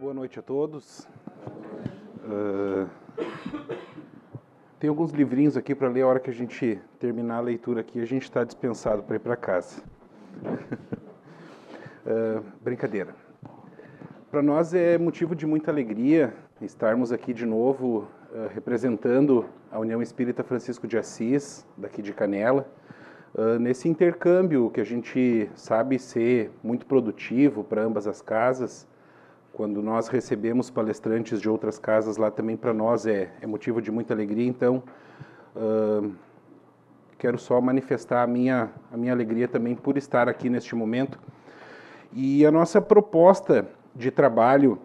Boa noite a todos. Tem alguns livrinhos aqui para ler. A hora que a gente terminar a leitura aqui, a gente está dispensado para ir para casa. Brincadeira. Para nós é motivo de muita alegria estarmos aqui de novo representando a União Espírita Francisco de Assis, daqui de Canela, nesse intercâmbio que a gente sabe ser muito produtivo para ambas as casas. Quando nós recebemos palestrantes de outras casas lá, também para nós é motivo de muita alegria. Então, quero só manifestar a minha alegria também por estar aqui neste momento. E a nossa proposta de trabalho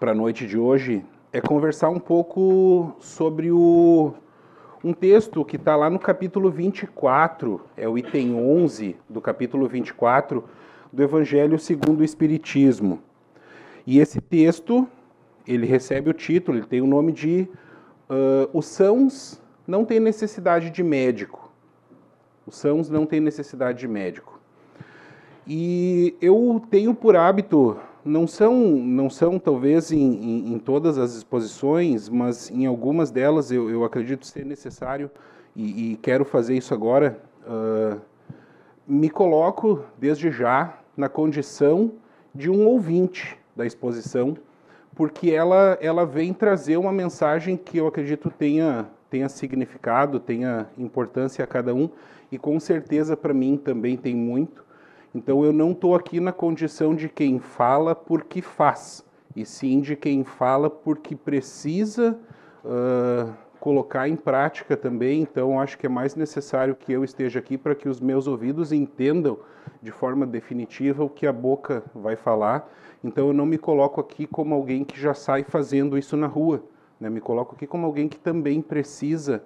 para a noite de hoje é conversar um pouco sobre um texto que está lá no capítulo 24, é o item 11 do capítulo 24 do Evangelho segundo o Espiritismo. E esse texto, ele recebe o título, ele tem o nome de Os Sãos não têm necessidade de médico. Os sãos não têm necessidade de médico. E eu tenho por hábito, não são talvez em todas as exposições, mas em algumas delas eu acredito ser necessário, e quero fazer isso agora, me coloco desde já na condição de um ouvinte da exposição, porque ela vem trazer uma mensagem que eu acredito tenha significado, tenha importância a cada um, e com certeza para mim também tem muito. Então eu não estou aqui na condição de quem fala porque faz, e sim de quem fala porque precisa colocar em prática também. Então acho que é mais necessário que eu esteja aqui para que os meus ouvidos entendam de forma definitiva o que a boca vai falar. Então eu não me coloco aqui como alguém que já sai fazendo isso na rua, né? Me coloco aqui como alguém que também precisa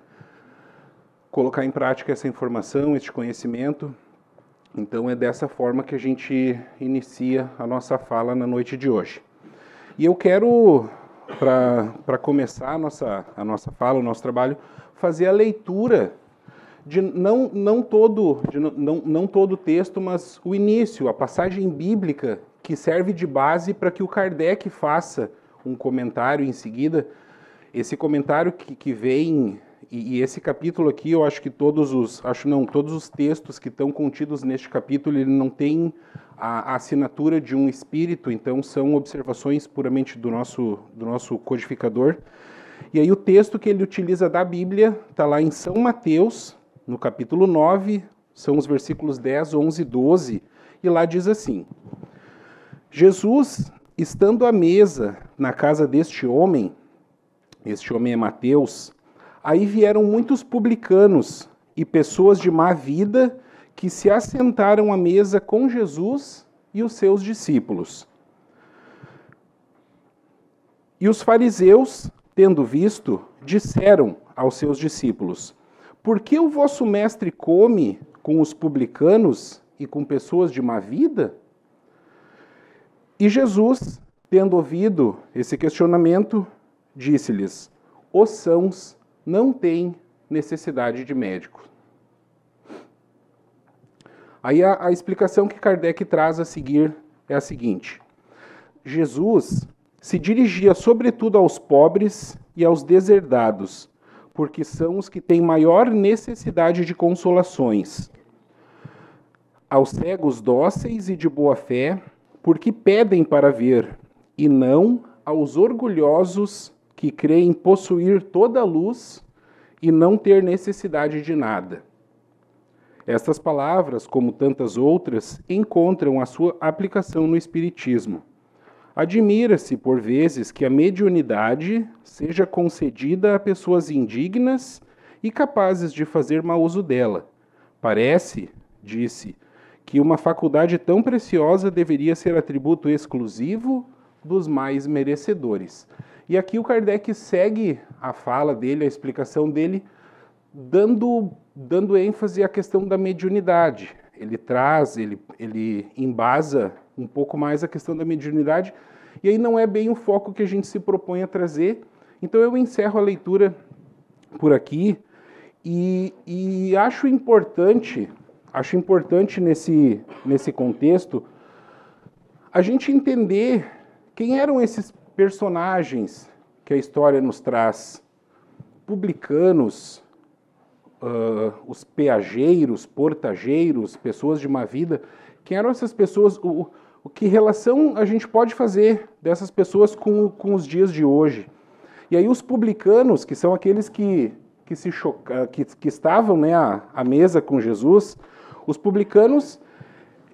colocar em prática essa informação, este conhecimento. Então é dessa forma que a gente inicia a nossa fala na noite de hoje. E eu quero, para começar a nossa fala, o nosso trabalho, fazer a leitura de não todo o texto, mas o início, a passagem bíblica que serve de base para que o Kardec faça um comentário em seguida. Esse comentário que vem, e esse capítulo aqui, eu acho que todos os textos que estão contidos neste capítulo, ele não tem a assinatura de um espírito, então são observações puramente do nosso codificador. E aí o texto que ele utiliza da Bíblia está lá em São Mateus, no capítulo 9, são os versículos 10, 11 e 12, e lá diz assim: Jesus, estando à mesa na casa deste homem, este homem é Mateus, aí vieram muitos publicanos e pessoas de má vida que se assentaram à mesa com Jesus e os seus discípulos. E os fariseus, tendo visto, disseram aos seus discípulos: por que o vosso mestre come com os publicanos e com pessoas de má vida? E Jesus, tendo ouvido esse questionamento, disse-lhes: os sãos não têm necessidade de médico. Aí a explicação que Kardec traz a seguir é a seguinte: Jesus se dirigia sobretudo aos pobres e aos deserdados, porque são os que têm maior necessidade de consolações. Aos cegos dóceis e de boa fé, porque pedem para ver, e não aos orgulhosos que creem possuir toda a luz e não ter necessidade de nada. Estas palavras, como tantas outras, encontram a sua aplicação no Espiritismo. Admira-se, por vezes, que a mediunidade seja concedida a pessoas indignas e capazes de fazer mau uso dela. Parece, disse, que uma faculdade tão preciosa deveria ser atributo exclusivo dos mais merecedores. E aqui o Kardec segue a fala dele, a explicação dele, dando ênfase à questão da mediunidade. Ele embasa um pouco mais a questão da mediunidade, e aí não é bem o foco que a gente se propõe a trazer. Então eu encerro a leitura por aqui, e acho importante nesse contexto a gente entender Quem eram esses personagens que a história nos traz? Publicanos, os peageiros, portageiros, pessoas de má vida. Quem eram essas pessoas? Que relação a gente pode fazer dessas pessoas com os dias de hoje? E aí os publicanos, que são aqueles que estavam, né, à mesa com Jesus, os publicanos,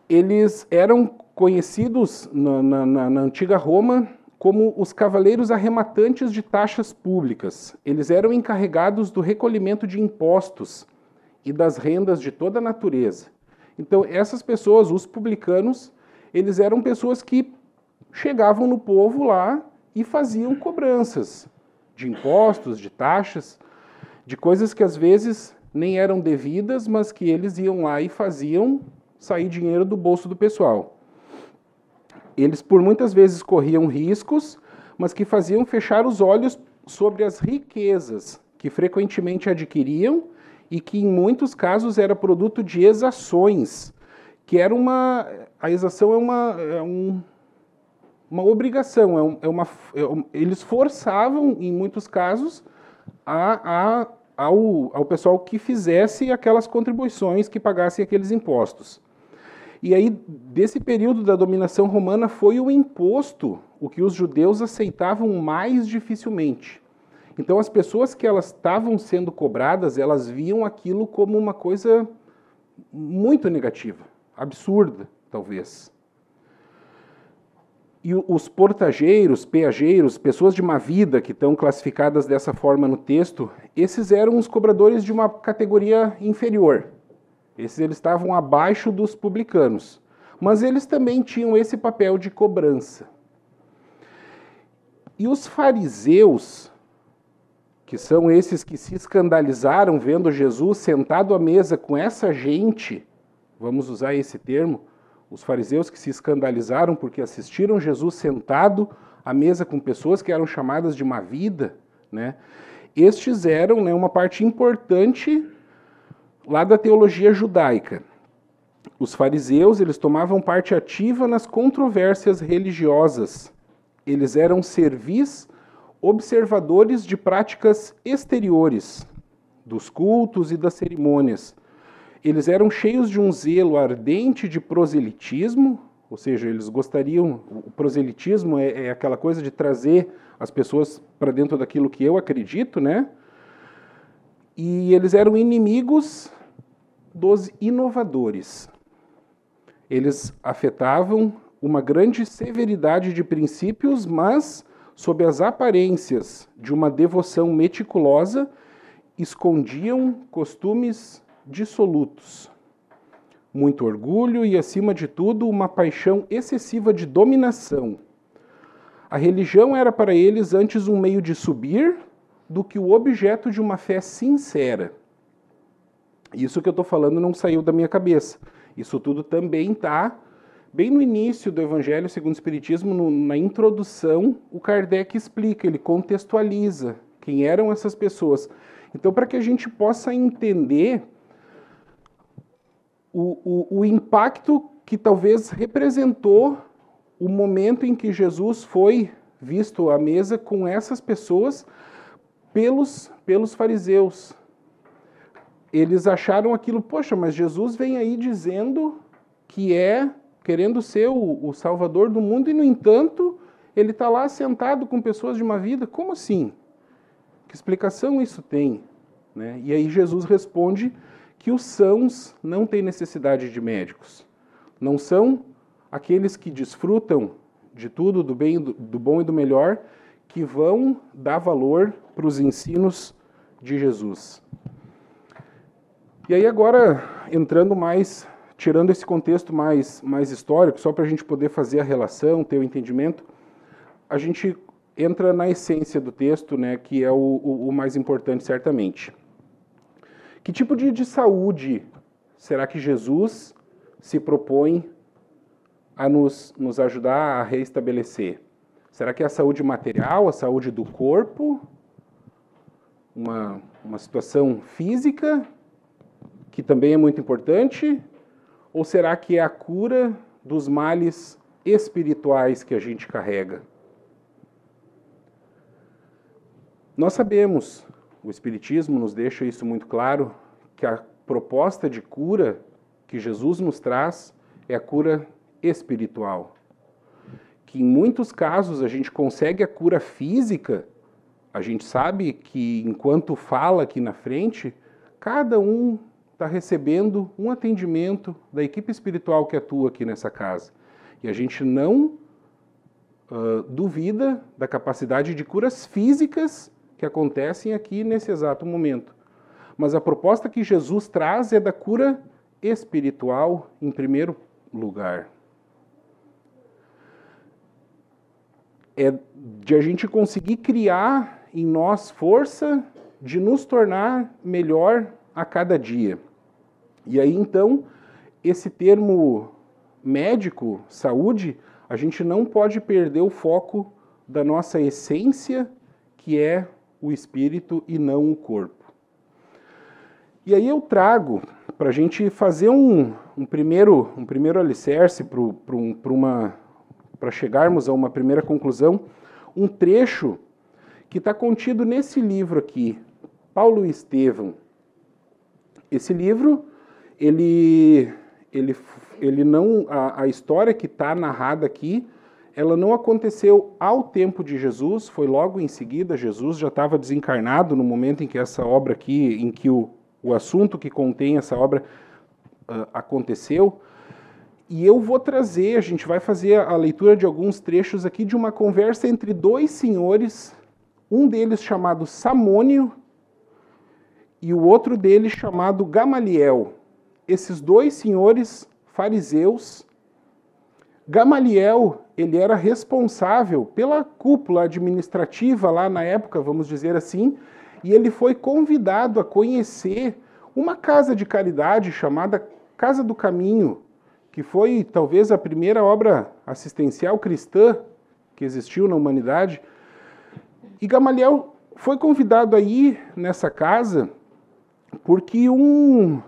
eles eram conhecidos na antiga Roma como os cavaleiros arrematantes de taxas públicas. Eles eram encarregados do recolhimento de impostos e das rendas de toda a natureza. Então, essas pessoas, os publicanos, eles eram pessoas que chegavam no povo lá e faziam cobranças de impostos, de taxas, de coisas que às vezes nem eram devidas, mas que eles iam lá e faziam sair dinheiro do bolso do pessoal. Eles, por muitas vezes, corriam riscos, mas que faziam fechar os olhos sobre as riquezas que frequentemente adquiriam e que, em muitos casos, era produto de exações, que era a exação é uma obrigação, eles forçavam, em muitos casos, ao pessoal que fizesse aquelas contribuições, que pagassem aqueles impostos. E aí, desse período da dominação romana, foi o imposto o que os judeus aceitavam mais dificilmente. Então, as pessoas que elas estavam sendo cobradas, elas viam aquilo como uma coisa muito negativa, absurda, talvez. E os portageiros, peageiros, pessoas de má vida, que estão classificadas dessa forma no texto, esses eram os cobradores de uma categoria inferior. Eles estavam abaixo dos publicanos. Mas eles também tinham esse papel de cobrança. E os fariseus, que são esses que se escandalizaram vendo Jesus sentado à mesa com essa gente, vamos usar esse termo, os fariseus que se escandalizaram porque assistiram Jesus sentado à mesa com pessoas que eram chamadas de má vida, né? Estes eram, né, uma parte importante lá da teologia judaica. Os fariseus, eles tomavam parte ativa nas controvérsias religiosas. Eles eram servis observadores de práticas exteriores, dos cultos e das cerimônias. Eles eram cheios de um zelo ardente de proselitismo, ou seja, eles gostariam... O proselitismo é aquela coisa de trazer as pessoas para dentro daquilo que eu acredito, né? E eles eram inimigos dos inovadores. Eles afetavam uma grande severidade de princípios, mas, sob as aparências de uma devoção meticulosa, escondiam costumes dissolutos. Muito orgulho e, acima de tudo, uma paixão excessiva de dominação. A religião era para eles antes um meio de subir do que o objeto de uma fé sincera. Isso que eu estou falando não saiu da minha cabeça. Isso tudo também está bem no início do Evangelho segundo o Espiritismo, na introdução, o Kardec explica, ele contextualiza quem eram essas pessoas. Então, para que a gente possa entender o impacto que talvez representou o momento em que Jesus foi visto à mesa com essas pessoas pelos fariseus. Eles acharam aquilo, poxa, mas Jesus vem aí dizendo que querendo ser o Salvador do mundo, e, no entanto, ele está lá sentado com pessoas de má vida. Como assim? Que explicação isso tem? Né? E aí Jesus responde que os sãos não têm necessidade de médicos. Não são aqueles que desfrutam de tudo, do bem, do bom e do melhor, que vão dar valor para os ensinos de Jesus. E aí agora, entrando mais, tirando esse contexto mais histórico, só para a gente poder fazer a relação, ter o entendimento, a gente entra na essência do texto, né, que é o mais importante, certamente. Que tipo de saúde será que Jesus se propõe a nos ajudar a reestabelecer? Será que é a saúde material, a saúde do corpo, uma situação física, que também é muito importante? Ou será que é a cura dos males espirituais que a gente carrega? Nós sabemos, o Espiritismo nos deixa isso muito claro, que a proposta de cura que Jesus nos traz é a cura espiritual. Que em muitos casos a gente consegue a cura física, a gente sabe que enquanto fala aqui na frente, cada um está recebendo um atendimento da equipe espiritual que atua aqui nessa casa. E a gente não duvida da capacidade de curas físicas que acontecem aqui nesse exato momento. Mas a proposta que Jesus traz é da cura espiritual em primeiro lugar. É de a gente conseguir criar em nós força de nos tornar melhor a cada dia. E aí, então, esse termo médico, saúde, a gente não pode perder o foco da nossa essência, que é o espírito e não o corpo. E aí eu trago, para a gente fazer um primeiro alicerce para chegarmos a uma primeira conclusão, um trecho que está contido nesse livro aqui, Paulo e Estevão. Esse livro, ele não, a história que está narrada aqui, ela não aconteceu ao tempo de Jesus, foi logo em seguida. Jesus já estava desencarnado no momento em que essa obra aqui, em que o assunto que contém essa obra aconteceu. E eu vou trazer, a gente vai fazer a leitura de alguns trechos aqui de uma conversa entre dois senhores, um deles chamado Samônio e o outro deles chamado Gamaliel. Esses dois senhores fariseus, Gamaliel, ele era responsável pela cúpula administrativa lá na época, vamos dizer assim, e ele foi convidado a conhecer uma casa de caridade chamada Casa do Caminho, que foi talvez a primeira obra assistencial cristã que existiu na humanidade. E Gamaliel foi convidado a ir nessa casa porque um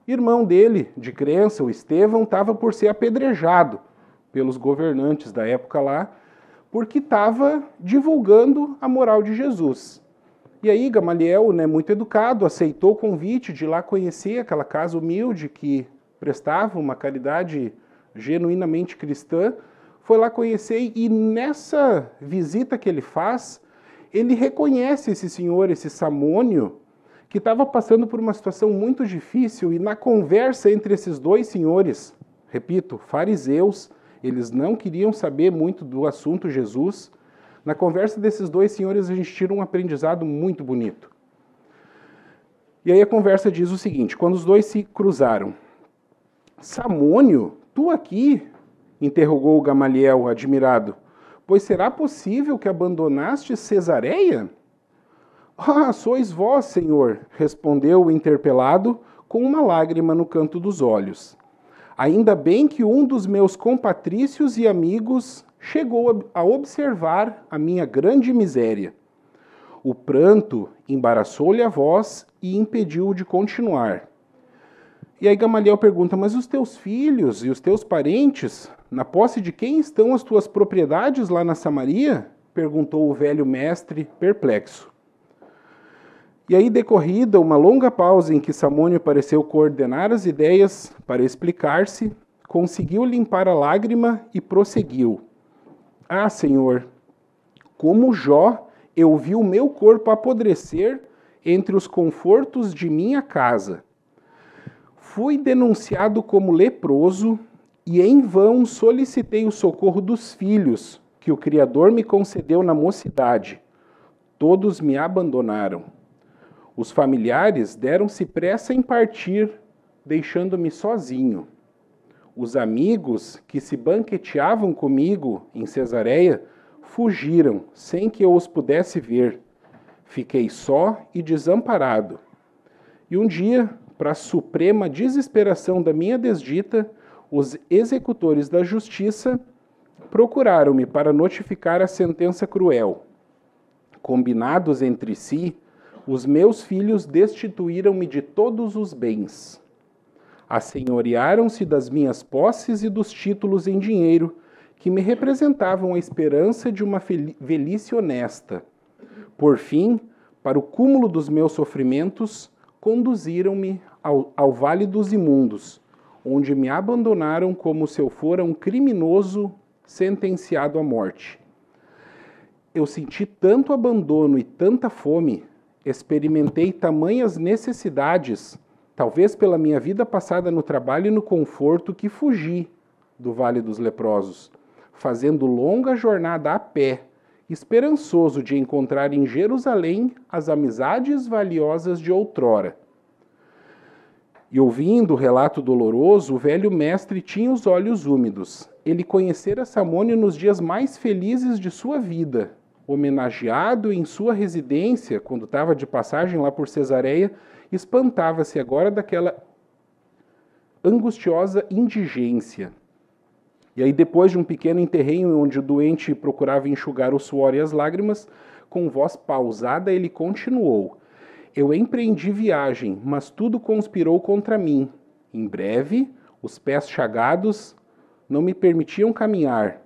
irmão dele, de crença, o Estevão, estava por ser apedrejado pelos governantes da época lá, porque estava divulgando a moral de Jesus. E aí Gamaliel, muito educado, aceitou o convite de ir lá conhecer aquela casa humilde que prestava uma caridade genuinamente cristã, foi lá conhecer, e nessa visita que ele faz, ele reconhece esse senhor, esse Samônio, que estava passando por uma situação muito difícil, e na conversa entre esses dois senhores, repito, fariseus, eles não queriam saber muito do assunto Jesus. Na conversa desses dois senhores a gente tira um aprendizado muito bonito. E aí a conversa diz o seguinte: quando os dois se cruzaram, Samônio, tu aqui? Interrogou Gamaliel, admirado. Pois será possível que abandonaste Cesareia? Ah, sois vós, senhor, respondeu o interpelado, com uma lágrima no canto dos olhos. Ainda bem que um dos meus compatrícios e amigos chegou a observar a minha grande miséria. O pranto embaraçou-lhe a voz e impediu-o de continuar. E aí Gamaliel pergunta: mas os teus filhos e os teus parentes, na posse de quem estão as tuas propriedades lá na Samaria? Perguntou o velho mestre, perplexo. E aí, decorrida uma longa pausa em que Samônio pareceu coordenar as ideias para explicar-se, conseguiu limpar a lágrima e prosseguiu. Ah, Senhor, como Jó, eu vi o meu corpo apodrecer entre os confortos de minha casa. Fui denunciado como leproso e em vão solicitei o socorro dos filhos que o Criador me concedeu na mocidade. Todos me abandonaram. Os familiares deram-se pressa em partir, deixando-me sozinho. Os amigos que se banqueteavam comigo em Cesareia fugiram sem que eu os pudesse ver. Fiquei só e desamparado. E um dia, para a suprema desesperação da minha desdita, os executores da justiça procuraram-me para notificar a sentença cruel. Combinados entre si, os meus filhos destituíram-me de todos os bens. Assenhorearam-se das minhas posses e dos títulos em dinheiro, que me representavam a esperança de uma velhice honesta. Por fim, para o cúmulo dos meus sofrimentos, conduziram-me ao vale dos imundos, onde me abandonaram como se eu fora um criminoso sentenciado à morte. Eu senti tanto abandono e tanta fome, experimentei tamanhas necessidades, talvez pela minha vida passada no trabalho e no conforto, que fugi do Vale dos Leprosos, fazendo longa jornada a pé, esperançoso de encontrar em Jerusalém as amizades valiosas de outrora. E ouvindo o relato doloroso, o velho mestre tinha os olhos úmidos. Ele conhecera Samônio nos dias mais felizes de sua vida, homenageado em sua residência, quando estava de passagem lá por Cesareia, espantava-se agora daquela angustiosa indigência. E aí, depois de um pequeno interreio onde o doente procurava enxugar o suor e as lágrimas, com voz pausada ele continuou: eu empreendi viagem, mas tudo conspirou contra mim. Em breve, os pés chagados não me permitiam caminhar.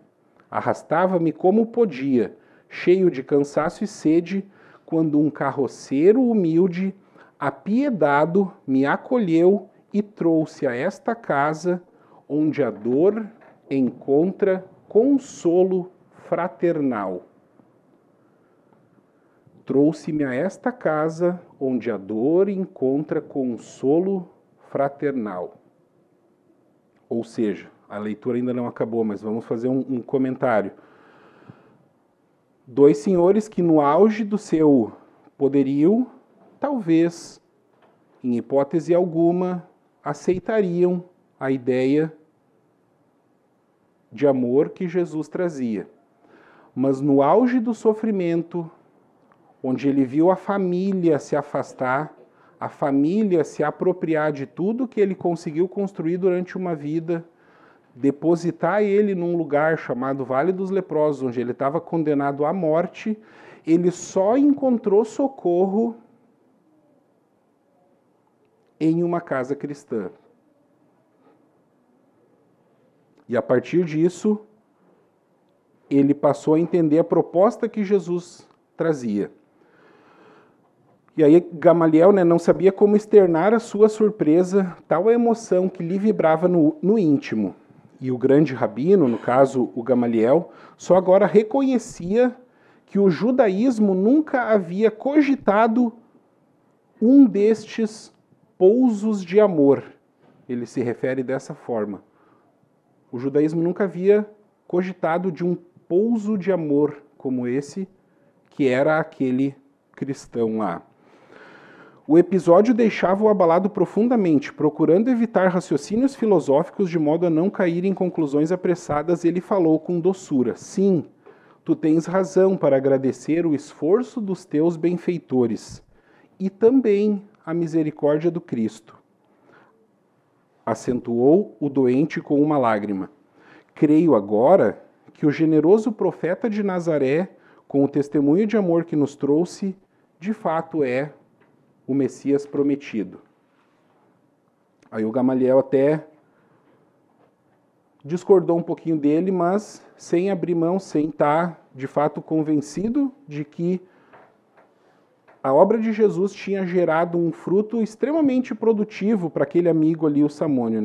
Arrastava-me como podia, cheio de cansaço e sede, quando um carroceiro humilde, apiedado, me acolheu e trouxe a esta casa, onde a dor encontra consolo fraternal. Trouxe-me a esta casa, onde a dor encontra consolo fraternal. Ou seja, a leitura ainda não acabou, mas vamos fazer um comentário. Dois senhores que no auge do seu poderio, talvez, em hipótese alguma, aceitariam a ideia de amor que Jesus trazia. Mas no auge do sofrimento, onde ele viu a família se afastar, a família se apropriar de tudo que ele conseguiu construir durante uma vida, depositar ele num lugar chamado Vale dos Leprosos, onde ele estava condenado à morte, ele só encontrou socorro em uma casa cristã. E a partir disso, ele passou a entender a proposta que Jesus trazia. E aí Gamaliel, não sabia como externar a sua surpresa, tal a emoção que lhe vibrava no íntimo. E o grande rabino, no caso o Gamaliel, só agora reconhecia que o judaísmo nunca havia cogitado um destes pousos de amor. Ele se refere dessa forma. O judaísmo nunca havia cogitado de um pouso de amor como esse, que era aquele cristão lá. O episódio deixava-o abalado profundamente, procurando evitar raciocínios filosóficos de modo a não cair em conclusões apressadas. Ele falou com doçura: sim, tu tens razão para agradecer o esforço dos teus benfeitores e também a misericórdia do Cristo. Acentuou o doente com uma lágrima. Creio agora que o generoso profeta de Nazaré, com o testemunho de amor que nos trouxe, de fato é o Messias prometido. Aí o Gamaliel até discordou um pouquinho dele, mas sem abrir mão, sem estar de fato convencido de que a obra de Jesus tinha gerado um fruto extremamente produtivo para aquele amigo ali, o Samônio,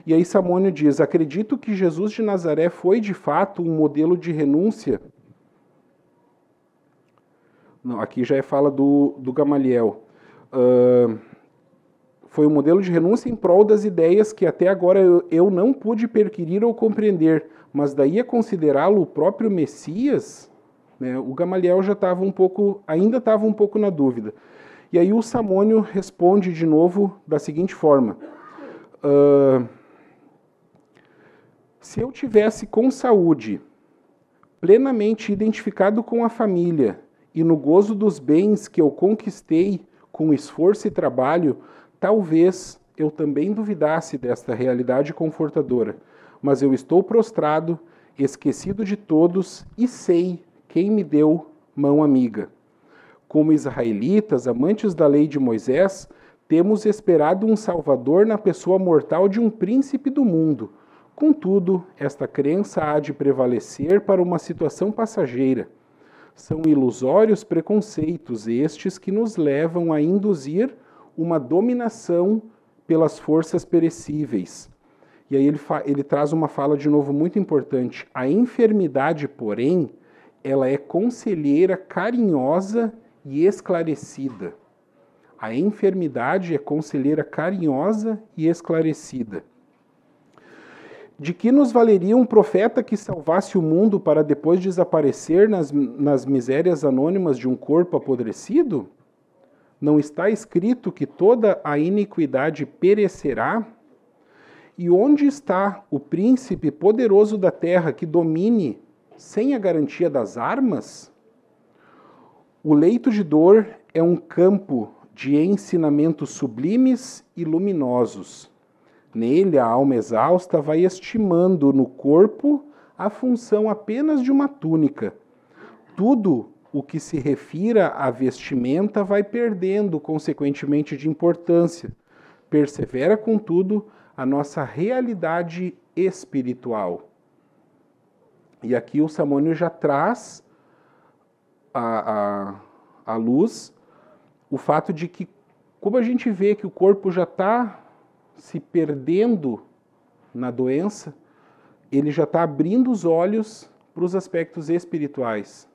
E aí Samônio diz: acredito que Jesus de Nazaré foi de fato um modelo de renúncia. Não, aqui já é fala do Gamaliel. Foi um modelo de renúncia em prol das ideias que até agora eu não pude perquirir ou compreender, mas daí a considerá-lo o próprio Messias, o Gamaliel já ainda estava um pouco na dúvida. E aí o Samônio responde de novo da seguinte forma: se eu tivesse com saúde, plenamente identificado com a família e no gozo dos bens que eu conquistei com esforço e trabalho, talvez eu também duvidasse desta realidade confortadora. Mas eu estou prostrado, esquecido de todos, e sei quem me deu mão amiga. Como israelitas, amantes da lei de Moisés, temos esperado um Salvador na pessoa mortal de um príncipe do mundo. Contudo, esta crença há de prevalecer para uma situação passageira. São ilusórios preconceitos estes que nos levam a induzir uma dominação pelas forças perecíveis. E aí ele traz uma fala de novo muito importante. A enfermidade, porém, ela é conselheira carinhosa e esclarecida. A enfermidade é conselheira carinhosa e esclarecida. De que nos valeria um profeta que salvasse o mundo para depois desaparecer nas misérias anônimas de um corpo apodrecido? Não está escrito que toda a iniquidade perecerá? E onde está o príncipe poderoso da terra que domine sem a garantia das armas? O leito de dor é um campo de ensinamentos sublimes e luminosos. Nele, a alma exausta vai estimando no corpo a função apenas de uma túnica. Tudo o que se refira à vestimenta vai perdendo, consequentemente, de importância. Persevera, contudo, a nossa realidade espiritual. E aqui o Samônio já traz à luz o fato de que, como a gente vê que o corpo já está se perdendo na doença, ele já está abrindo os olhos para os aspectos espirituais.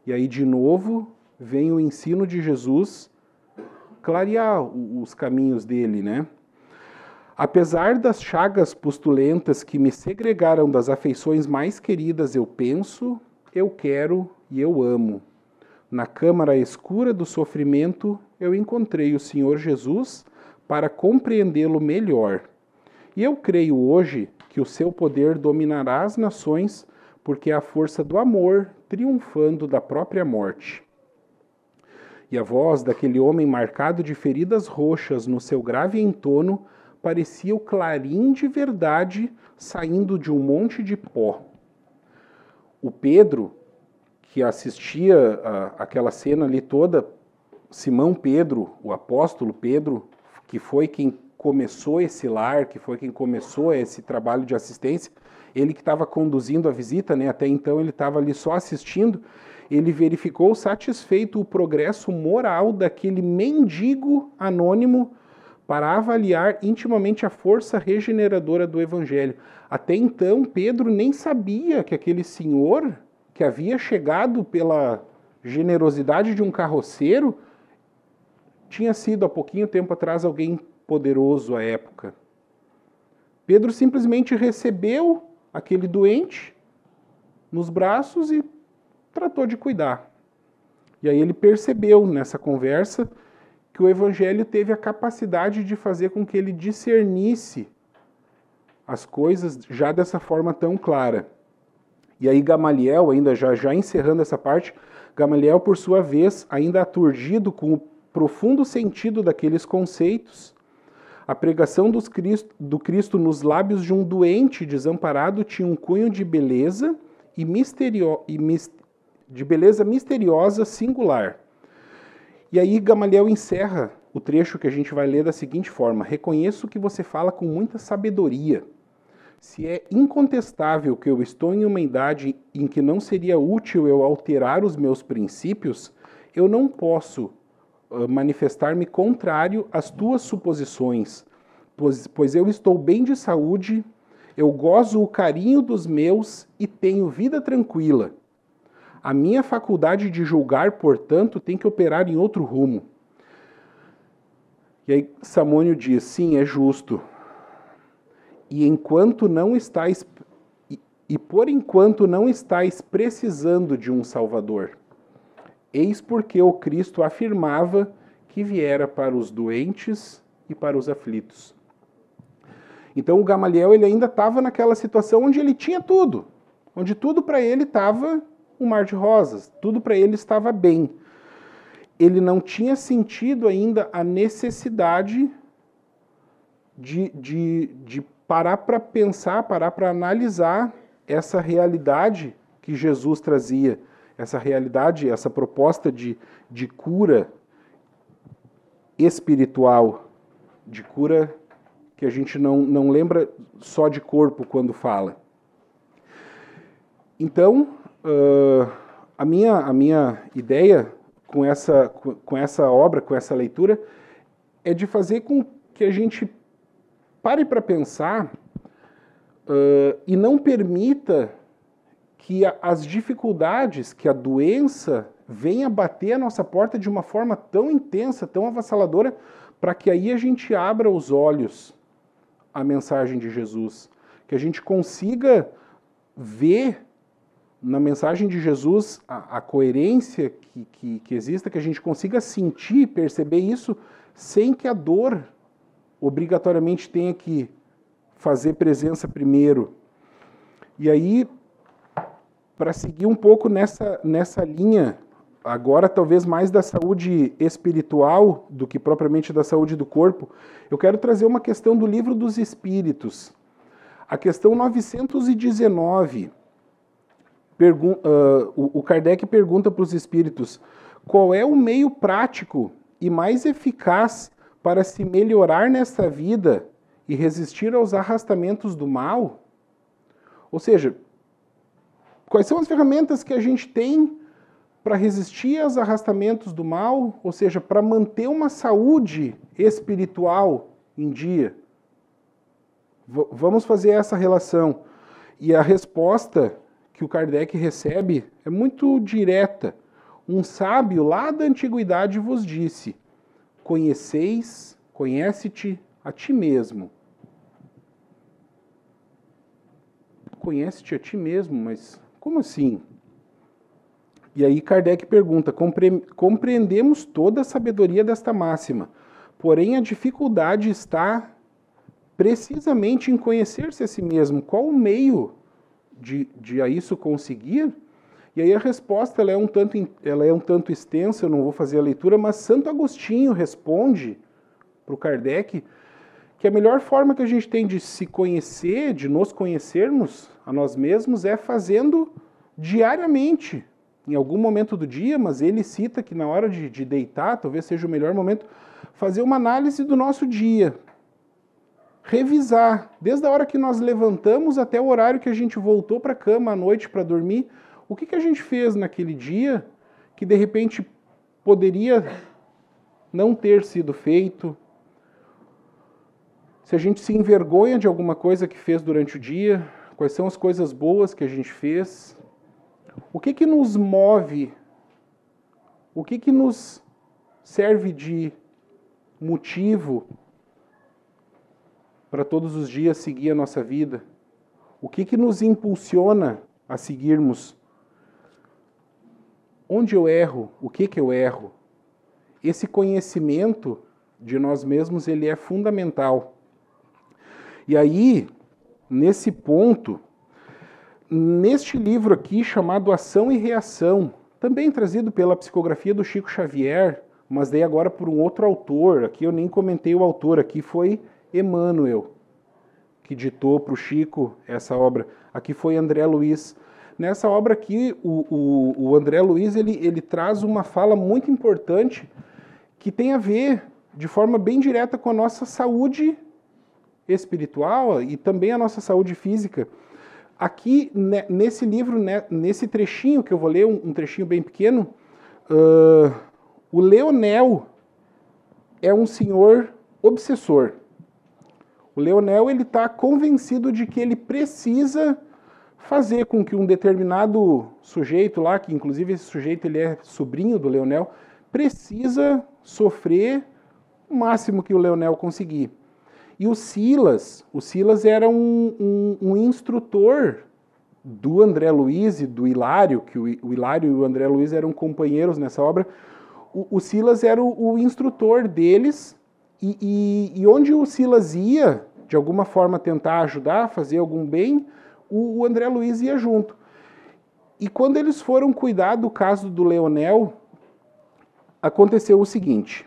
E aí, de novo, vem o ensino de Jesus clarear os caminhos dele, né? Apesar das chagas pustulentas que me segregaram das afeições mais queridas, eu penso, eu quero e eu amo. Na câmara escura do sofrimento, eu encontrei o Senhor Jesus para compreendê-lo melhor. E eu creio hoje que o seu poder dominará as nações, porque é a força do amor triunfando da própria morte. E a voz daquele homem marcado de feridas roxas no seu grave entono parecia o clarim de verdade saindo de um monte de pó. O Pedro, que assistia aquela cena ali toda, Simão Pedro, o apóstolo Pedro, que foi quem começou esse lar, que foi quem começou esse trabalho de assistência, ele que estava conduzindo a visita, né? Até então ele estava ali só assistindo, ele verificou satisfeito o progresso moral daquele mendigo anônimo para avaliar intimamente a força regeneradora do Evangelho. Até então, Pedro nem sabia que aquele senhor, que havia chegado pela generosidade de um carroceiro, tinha sido há pouquinho tempo atrás alguém poderoso à época. Pedro simplesmente recebeu aquele doente nos braços e tratou de cuidar. E aí ele percebeu nessa conversa que o Evangelho teve a capacidade de fazer com que ele discernisse as coisas já dessa forma tão clara. E aí Gamaliel, ainda já encerrando essa parte, Gamaliel, por sua vez, ainda aturdido com o profundo sentido daqueles conceitos, a pregação do Cristo nos lábios de um doente desamparado tinha um cunho de beleza de beleza misteriosa singular. E aí Gamaliel encerra o trecho que a gente vai ler da seguinte forma: reconheço que você fala com muita sabedoria. Se é incontestável que eu estou em uma idade em que não seria útil eu alterar os meus princípios, eu não posso manifestar-me contrário às tuas suposições, pois eu estou bem de saúde, eu gozo o carinho dos meus e tenho vida tranquila. A minha faculdade de julgar, portanto, tem que operar em outro rumo. E aí Samônio diz, sim, é justo. Por enquanto não estáis precisando de um Salvador. Eis porque o Cristo afirmava que viera para os doentes e para os aflitos. Então o Gamaliel ele ainda estava naquela situação onde ele tinha tudo, onde tudo para ele estava um mar de rosas, tudo para ele estava bem. Ele não tinha sentido ainda a necessidade de parar para pensar, parar para analisar essa realidade que Jesus trazia, essa realidade, essa proposta de cura espiritual, de cura que a gente não lembra só de corpo quando fala. Então, A minha ideia com essa obra, com essa leitura, é de fazer com que a gente pare para pensar e não permita que as dificuldades, que a doença venha bater a nossa porta de uma forma tão intensa, tão avassaladora, para que aí a gente abra os olhos à mensagem de Jesus, que a gente consiga ver na mensagem de Jesus a coerência que exista, que a gente consiga sentir, perceber isso, sem que a dor obrigatoriamente tenha que fazer presença primeiro. E aí, para seguir um pouco nessa linha, agora talvez mais da saúde espiritual do que propriamente da saúde do corpo, eu quero trazer uma questão do Livro dos Espíritos. A questão 919, o Kardec pergunta para os espíritos: qual é o meio prático e mais eficaz para se melhorar nesta vida e resistir aos arrastamentos do mal? Ou seja, quais são as ferramentas que a gente tem para resistir aos arrastamentos do mal, ou seja, para manter uma saúde espiritual em dia? Vamos fazer essa relação. E a resposta que o Kardec recebe é muito direta. Um sábio lá da antiguidade vos disse: conhece-te a ti mesmo. Conhece-te a ti mesmo, mas como assim? E aí Kardec pergunta: compreendemos toda a sabedoria desta máxima, porém a dificuldade está precisamente em conhecer-se a si mesmo. Qual o meio de a isso conseguir? E aí a resposta ela é um tanto extensa, eu não vou fazer a leitura, mas Santo Agostinho responde para o Kardec que a melhor forma que a gente tem de se conhecer, de nos conhecermos a nós mesmos, é fazendo diariamente, em algum momento do dia, mas ele cita que na hora de deitar, talvez seja o melhor momento, fazer uma análise do nosso dia. Revisar, desde a hora que nós levantamos até o horário que a gente voltou para a cama à noite para dormir, o que a gente fez naquele dia que de repente poderia não ter sido feito. Se a gente se envergonha de alguma coisa que fez durante o dia, quais são as coisas boas que a gente fez, o que nos move, o que nos serve de motivo para todos os dias seguir a nossa vida? O que nos impulsiona a seguirmos? Onde eu erro? O que eu erro? Esse conhecimento de nós mesmos, ele é fundamental. E aí, nesse ponto, neste livro aqui chamado Ação e Reação, também trazido pela psicografia do Chico Xavier, mas daí agora por um outro autor, aqui eu nem comentei o autor, aqui foi Emmanuel, que ditou para o Chico essa obra. Aqui foi André Luiz. Nessa obra aqui, o André Luiz ele traz uma fala muito importante que tem a ver de forma bem direta com a nossa saúde espiritual e também a nossa saúde física. Aqui, nesse livro, nesse trechinho que eu vou ler, um trechinho bem pequeno, o Leonel é um senhor obsessor. O Leonel está convencido de que ele precisa fazer com que um determinado sujeito lá, que inclusive esse sujeito ele é sobrinho do Leonel, precisa sofrer o máximo que o Leonel conseguir. E o Silas era um instrutor do André Luiz e do Hilário, que o Hilário e o André Luiz eram companheiros nessa obra. O Silas era o instrutor deles, e onde o Silas ia, de alguma forma, tentar ajudar, fazer algum bem, o André Luiz ia junto. E quando eles foram cuidar do caso do Leonel, aconteceu o seguinte: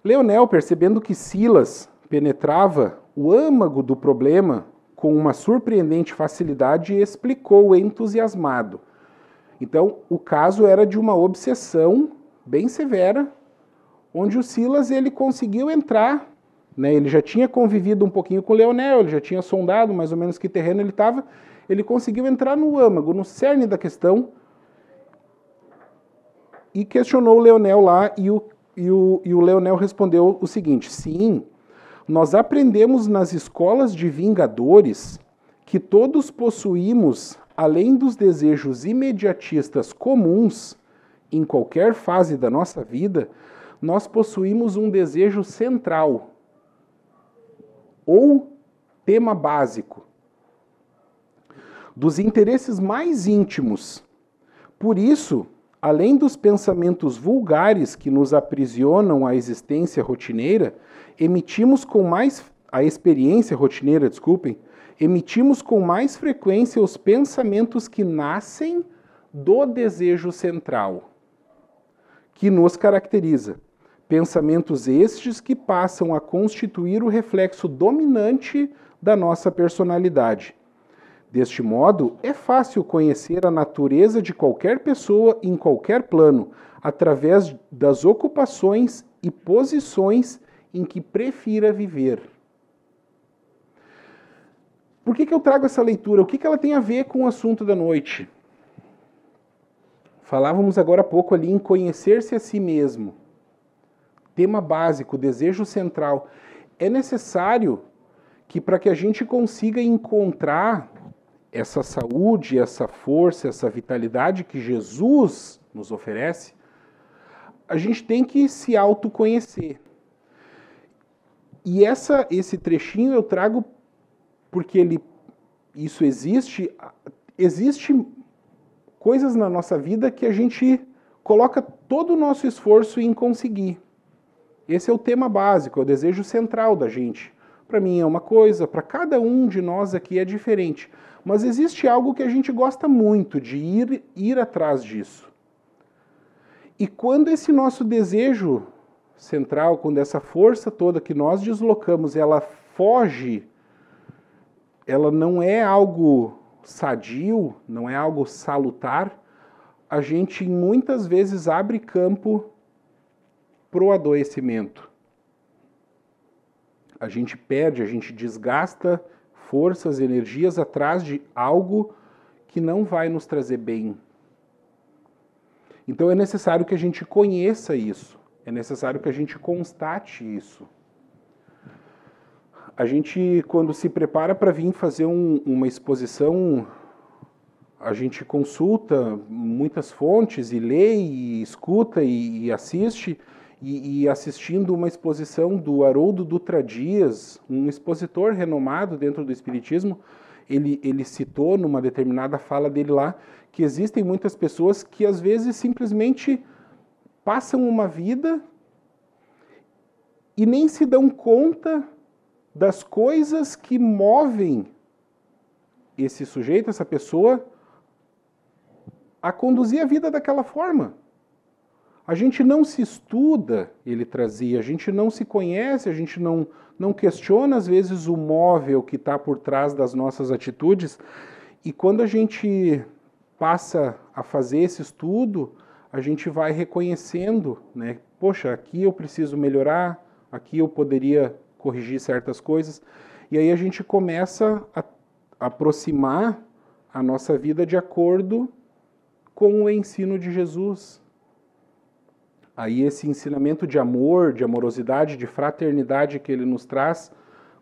Leonel, percebendo que Silas penetrava o âmago do problema com uma surpreendente facilidade, explicou entusiasmado. Então, o caso era de uma obsessão bem severa, onde o Silas ele conseguiu entrar, né? Ele já tinha convivido um pouquinho com o Leonel, ele já tinha sondado mais ou menos que terreno ele estava, ele conseguiu entrar no âmago, no cerne da questão, E questionou o Leonel lá, e o Leonel respondeu o seguinte: sim, nós aprendemos nas escolas de vingadores que todos possuímos, além dos desejos imediatistas comuns, em qualquer fase da nossa vida, nós possuímos um desejo central, ou tema básico, dos interesses mais íntimos. Por isso, além dos pensamentos vulgares que nos aprisionam à existência rotineira, emitimos com mais frequência os pensamentos que nascem do desejo central, que nos caracteriza. Pensamentos estes que passam a constituir o reflexo dominante da nossa personalidade. Deste modo, é fácil conhecer a natureza de qualquer pessoa em qualquer plano, através das ocupações e posições em que prefira viver. Por que eu trago essa leitura? O que ela tem a ver com o assunto da noite? Falávamos agora há pouco ali em conhecer-se a si mesmo. Tema básico, desejo central. É necessário que, para que a gente consiga encontrar essa saúde, essa força, essa vitalidade que Jesus nos oferece, a gente tem que se autoconhecer. E esse trechinho eu trago porque isso existe coisas na nossa vida que a gente coloca todo o nosso esforço em conseguir. Esse é o tema básico, é o desejo central da gente. Para mim é uma coisa, para cada um de nós aqui é diferente. Mas existe algo que a gente gosta muito de ir atrás disso. E quando esse nosso desejo central, quando essa força toda que nós deslocamos, ela foge, ela não é algo sadio, não é algo salutar, a gente muitas vezes abre campo para o adoecimento. A gente perde, a gente desgasta forças, energias atrás de algo que não vai nos trazer bem. Então é necessário que a gente conheça isso, é necessário que a gente constate isso. A gente, quando se prepara para vir fazer uma exposição, a gente consulta muitas fontes e lê, e escuta e assiste. E assistindo uma exposição do Haroldo Dutra Dias, um expositor renomado dentro do Espiritismo, ele citou numa determinada fala dele lá que existem muitas pessoas que às vezes simplesmente passam uma vida e nem se dão conta das coisas que movem esse sujeito, essa pessoa, a conduzir a vida daquela forma. A gente não se estuda, ele trazia, a gente não se conhece, a gente não questiona, às vezes, o móvel que está por trás das nossas atitudes. E quando a gente passa a fazer esse estudo, a gente vai reconhecendo, né? Poxa, aqui eu preciso melhorar, aqui eu poderia corrigir certas coisas. E aí a gente começa a aproximar a nossa vida de acordo com o ensino de Jesus. Aí esse ensinamento de amor, de amorosidade, de fraternidade que ele nos traz,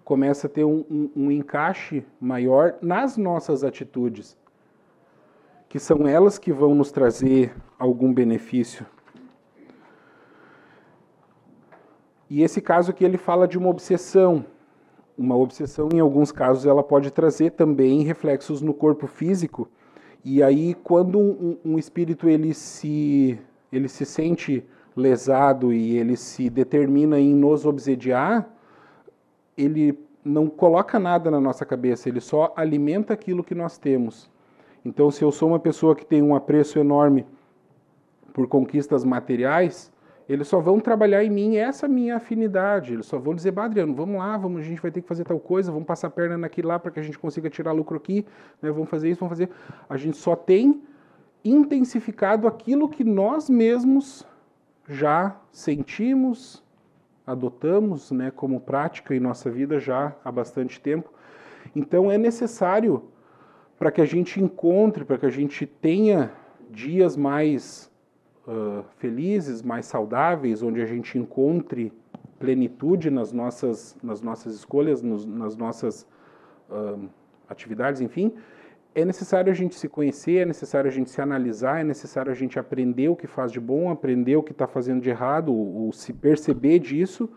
começa a ter um encaixe maior nas nossas atitudes, que são elas que vão nos trazer algum benefício. E esse caso aqui ele fala de uma obsessão. Uma obsessão, em alguns casos, ela pode trazer também reflexos no corpo físico. E aí, quando um espírito ele se sente lesado e ele se determina em nos obsediar, ele não coloca nada na nossa cabeça, ele só alimenta aquilo que nós temos. Então, se eu sou uma pessoa que tem um apreço enorme por conquistas materiais, eles só vão trabalhar em mim essa minha afinidade, eles só vão dizer, Adriano, vamos lá, a gente vai ter que fazer tal coisa, vamos passar a perna naquilo lá para que a gente consiga tirar lucro aqui, né? Vamos fazer isso, vamos fazer... A gente só tem intensificado aquilo que nós mesmos já sentimos, adotamos, né, como prática em nossa vida já há bastante tempo. Então é necessário, para que a gente encontre, para que a gente tenha dias mais felizes, mais saudáveis, onde a gente encontre plenitude nas nossas escolhas, nas nossas atividades, enfim, é necessário a gente se conhecer, é necessário a gente se analisar, é necessário a gente aprender o que faz de bom, aprender o que está fazendo de errado, ou se perceber disso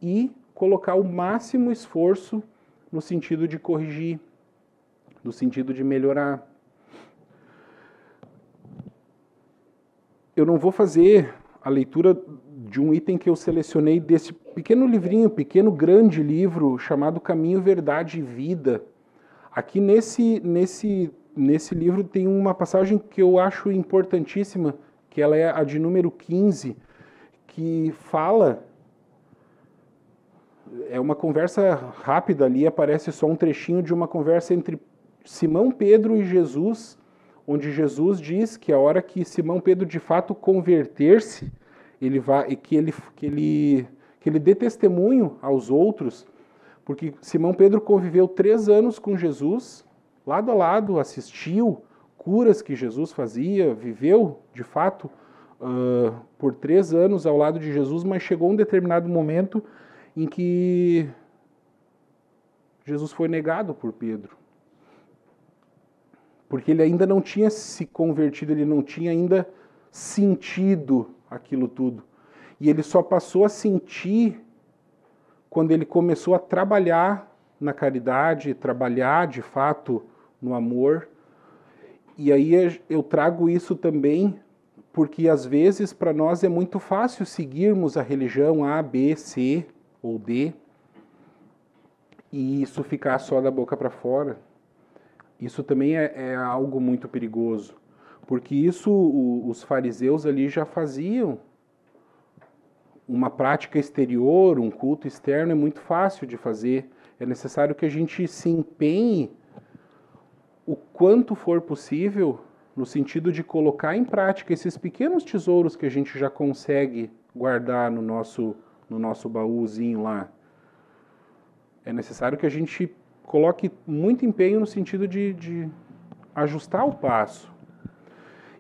e colocar o máximo esforço no sentido de corrigir, no sentido de melhorar. Eu não vou fazer a leitura de um item que eu selecionei desse pequeno livrinho, pequeno grande livro chamado Caminho, Verdade e Vida. Aqui nesse livro tem uma passagem que eu acho importantíssima, que ela é a de número 15, que fala, é uma conversa rápida ali, aparece só um trechinho de uma conversa entre Simão Pedro e Jesus, onde Jesus diz que a hora que Simão Pedro de fato converter-se, ele vai, que ele dê testemunho aos outros, porque Simão Pedro conviveu 3 anos com Jesus, lado a lado, assistiu curas que Jesus fazia, viveu, de fato, por 3 anos ao lado de Jesus, mas chegou um determinado momento em que Jesus foi negado por Pedro. Porque ele ainda não tinha se convertido, ele não tinha ainda sentido aquilo tudo. E ele só passou a sentir quando ele começou a trabalhar na caridade, trabalhar de fato no amor. E aí eu trago isso também porque às vezes para nós é muito fácil seguirmos a religião A, B, C ou D e isso ficar só da boca para fora. Isso também é algo muito perigoso, porque isso os fariseus ali já faziam. Uma prática exterior, um culto externo é muito fácil de fazer. É necessário que a gente se empenhe o quanto for possível no sentido de colocar em prática esses pequenos tesouros que a gente já consegue guardar no nosso baúzinho lá. É necessário que a gente coloque muito empenho no sentido de ajustar o passo.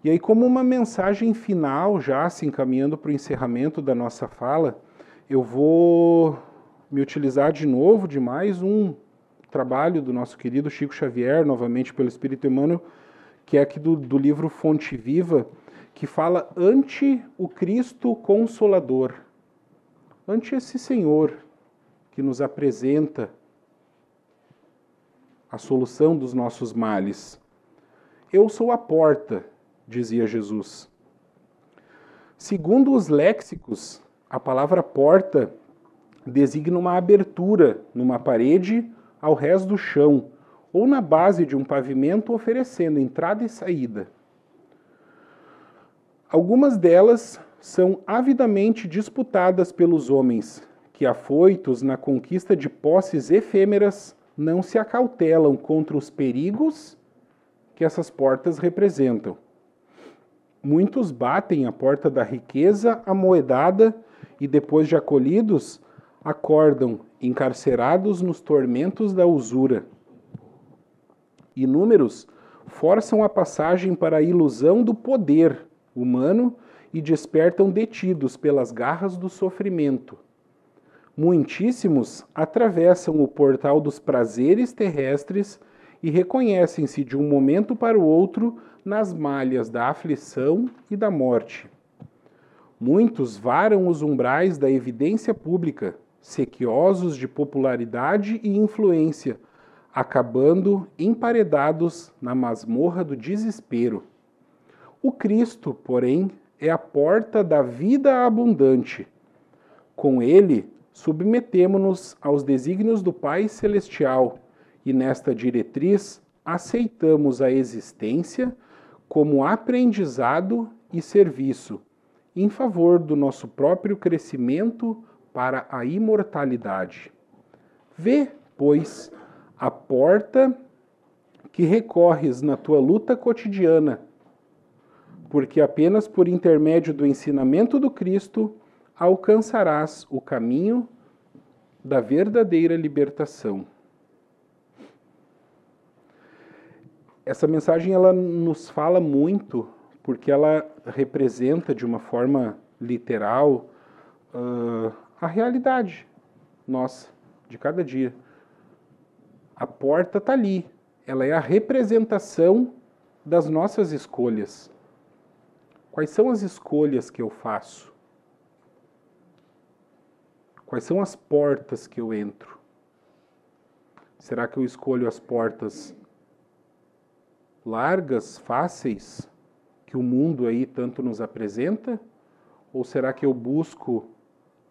E aí, como uma mensagem final, já se encaminhando para o encerramento da nossa fala, eu vou me utilizar de novo de mais um trabalho do nosso querido Chico Xavier, novamente pelo Espírito Emmanuel, que é aqui do livro Fonte Viva, que fala ante o Cristo Consolador, ante esse Senhor que nos apresenta a solução dos nossos males. Eu sou a porta, dizia Jesus. Segundo os léxicos, a palavra porta designa uma abertura numa parede ao rés do chão ou na base de um pavimento oferecendo entrada e saída. Algumas delas são avidamente disputadas pelos homens, que afoitos na conquista de posses efêmeras não se acautelam contra os perigos que essas portas representam. Muitos batem a porta da riqueza amoedada e, depois de acolhidos, acordam encarcerados nos tormentos da usura. Inúmeros forçam a passagem para a ilusão do poder humano e despertam detidos pelas garras do sofrimento. Muitíssimos atravessam o portal dos prazeres terrestres e reconhecem-se de um momento para o outro nas malhas da aflição e da morte. Muitos varam os umbrais da evidência pública, sequiosos de popularidade e influência, acabando emparedados na masmorra do desespero. O Cristo, porém, é a porta da vida abundante. Com ele, submetemo-nos aos desígnios do Pai Celestial e, nesta diretriz, aceitamos a existência como aprendizado e serviço, em favor do nosso próprio crescimento para a imortalidade. Vê, pois, a porta que recorres na tua luta cotidiana, porque apenas por intermédio do ensinamento do Cristo alcançarás o caminho da verdadeira libertação. Essa mensagem ela nos fala muito porque ela representa de uma forma literal a realidade nossa, de cada dia. A porta está ali, ela é a representação das nossas escolhas. Quais são as escolhas que eu faço? Quais são as portas que eu entro? Será que eu escolho as portas largas, fáceis, que o mundo aí tanto nos apresenta? Ou será que eu busco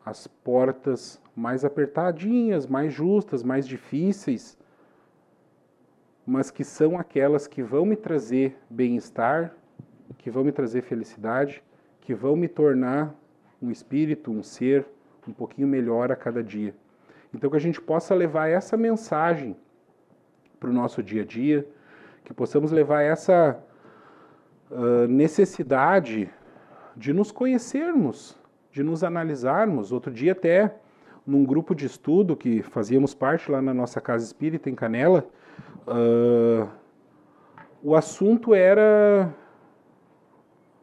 as portas mais apertadinhas, mais justas, mais difíceis, mas que são aquelas que vão me trazer bem-estar, que vão me trazer felicidade, que vão me tornar um espírito, um ser um pouquinho melhor a cada dia? Então que a gente possa levar essa mensagem para o nosso dia a dia, que possamos levar essa necessidade de nos conhecermos, de nos analisarmos. Outro dia até, num grupo de estudo que fazíamos parte lá na nossa casa espírita em Canela, o assunto era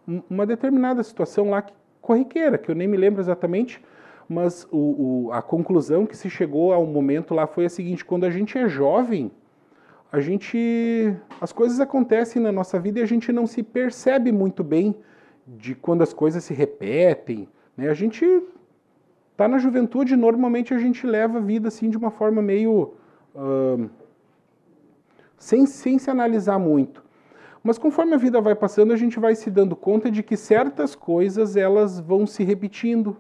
uma determinada situação lá corriqueira, que eu nem me lembro exatamente, mas a conclusão que se chegou ao momento lá foi a seguinte: quando a gente é jovem, as coisas acontecem na nossa vida e a gente não se percebe muito bem de quando as coisas se repetem, né? A gente está na juventude, normalmente a gente leva a vida assim de uma forma meio sem se analisar muito. Mas conforme a vida vai passando, a gente vai se dando conta de que certas coisas elas vão se repetindo.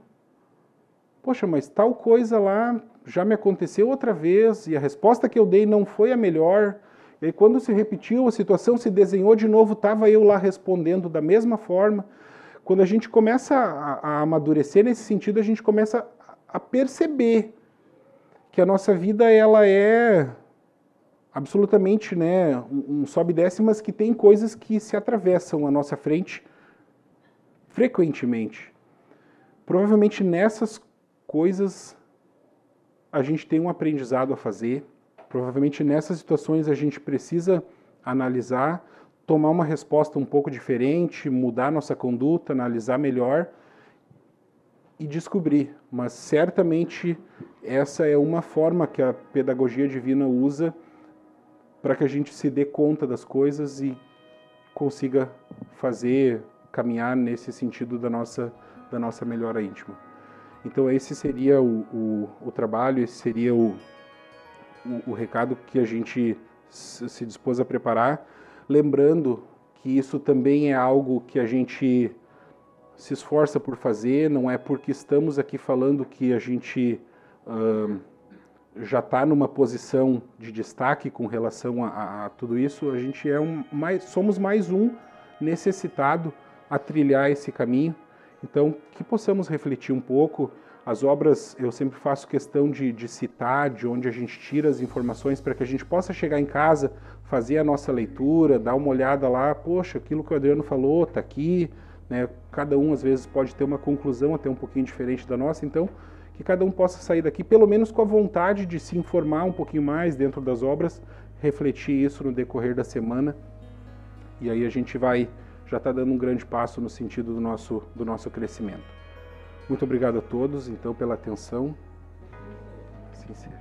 Poxa, mas tal coisa lá já me aconteceu outra vez e a resposta que eu dei não foi a melhor. E aí, quando se repetiu, a situação se desenhou de novo, estava eu lá respondendo da mesma forma. Quando a gente começa a amadurecer nesse sentido, a gente começa a perceber que a nossa vida ela é absolutamente, né, um sobe e desce, mas que tem coisas que se atravessam à nossa frente frequentemente. Provavelmente nessas coisas a gente tem um aprendizado a fazer. Provavelmente nessas situações a gente precisa analisar, tomar uma resposta um pouco diferente, mudar nossa conduta, analisar melhor e descobrir. Mas certamente essa é uma forma que a pedagogia divina usa para que a gente se dê conta das coisas e consiga caminhar nesse sentido da nossa melhora íntima. Então esse seria o trabalho, esse seria o recado que a gente se dispôs a preparar, lembrando que isso também é algo que a gente se esforça por fazer, não é porque estamos aqui falando que a gente já está numa posição de destaque com relação a tudo isso. A gente somos mais um necessitado a trilhar esse caminho. Então, que possamos refletir um pouco. As obras, eu sempre faço questão de citar de onde a gente tira as informações para que a gente possa chegar em casa, fazer a nossa leitura, dar uma olhada lá, poxa, aquilo que o Adriano falou está aqui, né? Cada um às vezes pode ter uma conclusão até um pouquinho diferente da nossa, então que cada um possa sair daqui pelo menos com a vontade de se informar um pouquinho mais dentro das obras, refletir isso no decorrer da semana, e aí a gente já está dando um grande passo no sentido do nosso crescimento. Muito obrigado a todos, então, pela atenção. Assim seja.